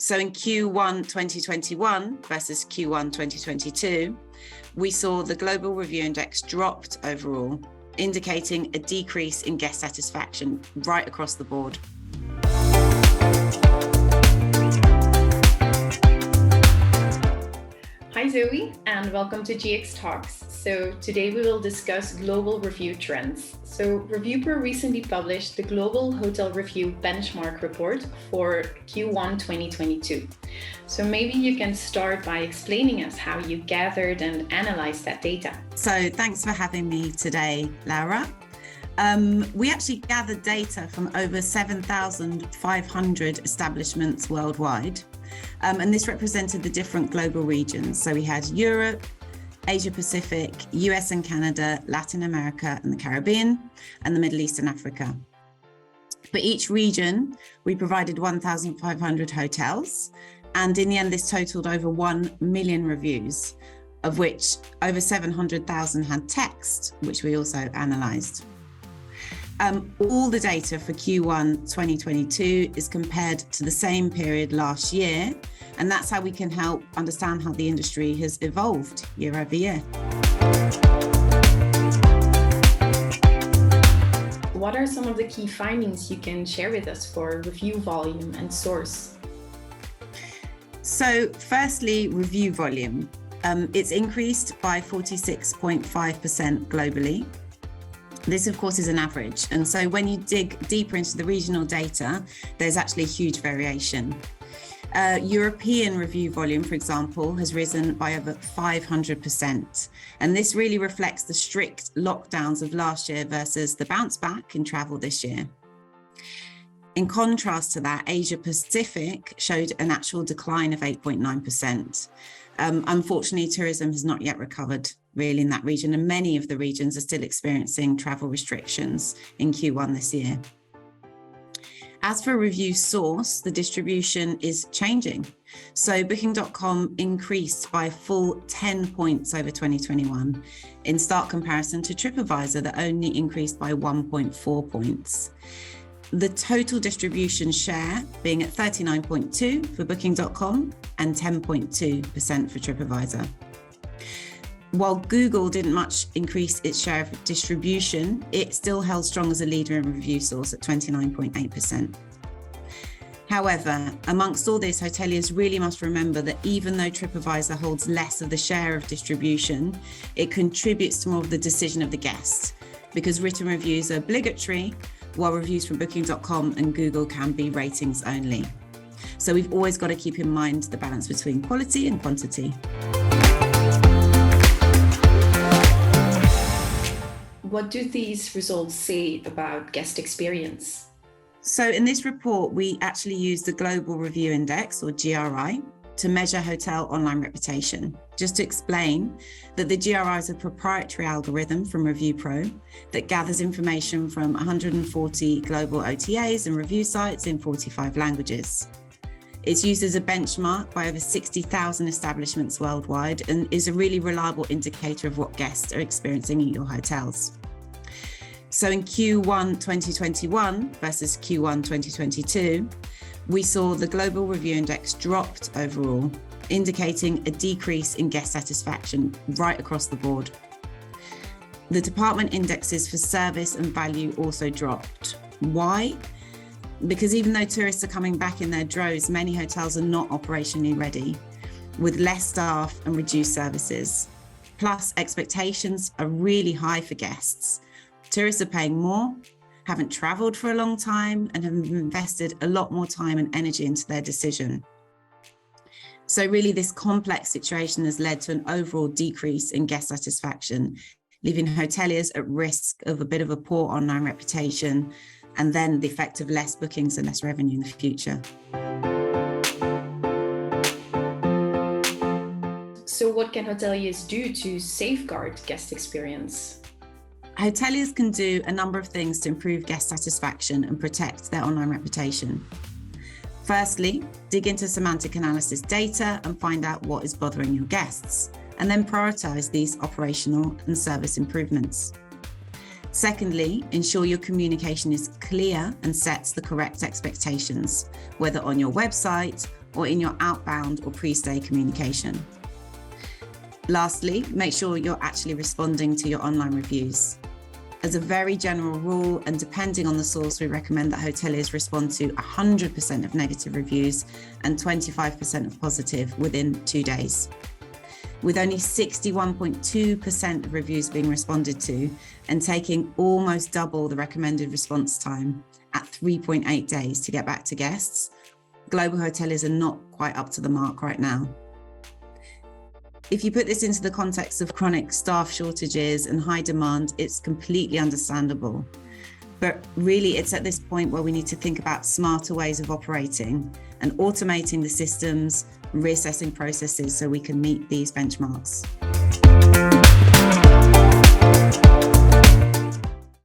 So in Q1 2021 versus Q1 2022, we saw the global review index dropped overall, indicating a decrease in guest satisfaction right across the board. Hi Zoe, and welcome to GX Talks. So today we will discuss global review trends. So ReviewPro recently published the Global Hotel Review Benchmark Report for Q1 2022. So maybe you can start by explaining us how you gathered and analyzed that data. So thanks for having me today, Laura. We actually gathered data from over 7,500 establishments worldwide. And this represented the different global regions. So we had Europe, Asia Pacific, US and Canada, Latin America and the Caribbean, and the Middle East and Africa. For each region, we provided 1,500 hotels. And in the end, this totaled over 1 million reviews, of which over 700,000 had text, which we also analysed. All the data for Q1 2022 is compared to the same period last year, and that's how we can help understand how the industry has evolved year over year. What are some of the key findings you can share with us for review volume and source? So firstly, review volume. It's increased by 46.5% globally. This, of course, is an average. And so when you dig deeper into the regional data, there's actually a huge variation. European review volume, for example, has risen by over 500%. And this really reflects the strict lockdowns of last year versus the bounce back in travel this year. In contrast to that, Asia Pacific showed an actual decline of 8.9%. Unfortunately, tourism has not yet recovered really in that region, and many of the regions are still experiencing travel restrictions in Q1 this year. As for review source, the distribution is changing. So Booking.com increased by a full 10 points over 2021 in stark comparison to TripAdvisor that only increased by 1.4 points. The total distribution share being at 39.2% for Booking.com and 10.2% for TripAdvisor. While Google didn't much increase its share of distribution, it still held strong as a leader in review source at 29.8%. However, amongst all this, hoteliers really must remember that even though TripAdvisor holds less of the share of distribution, it contributes to more of the decision of the guest, because written reviews are obligatory, while reviews from Booking.com and Google can be ratings only. So we've always got to keep in mind the balance between quality and quantity. What do these results say about guest experience? So in this report, we actually used the Global Review Index, or GRI, to measure hotel online reputation. Just to explain that the GRI is a proprietary algorithm from ReviewPro that gathers information from 140 global OTAs and review sites in 45 languages. It's used as a benchmark by over 60,000 establishments worldwide and is a really reliable indicator of what guests are experiencing at your hotels. So in Q1 2021 versus Q1 2022, we saw the global review index dropped overall, indicating a decrease in guest satisfaction right across the board. The department indexes for service and value also dropped. Why? Because even though tourists are coming back in their droves, many hotels are not operationally ready, with less staff and reduced services. Plus, expectations are really high for guests. Tourists are paying more, haven't traveled for a long time, and have invested a lot more time and energy into their decision. So really, this complex situation has led to an overall decrease in guest satisfaction, leaving hoteliers at risk of a bit of a poor online reputation, and then the effect of less bookings and less revenue in the future. So what can hoteliers do to safeguard guest experience? Hoteliers can do a number of things to improve guest satisfaction and protect their online reputation. Firstly, dig into semantic analysis data and find out what is bothering your guests, and then prioritize these operational and service improvements. Secondly, ensure your communication is clear and sets the correct expectations, whether on your website or in your outbound or pre-stay communication. Lastly, make sure you're actually responding to your online reviews. As a very general rule, and depending on the source, we recommend that hoteliers respond to 100% of negative reviews and 25% of positive within 2 days. With only 61.2% of reviews being responded to and taking almost double the recommended response time at 3.8 days to get back to guests, global hoteliers are not quite up to the mark right now. If you put this into the context of chronic staff shortages and high demand, it's completely understandable. But really, it's at this point where we need to think about smarter ways of operating and automating the systems, reassessing processes so we can meet these benchmarks.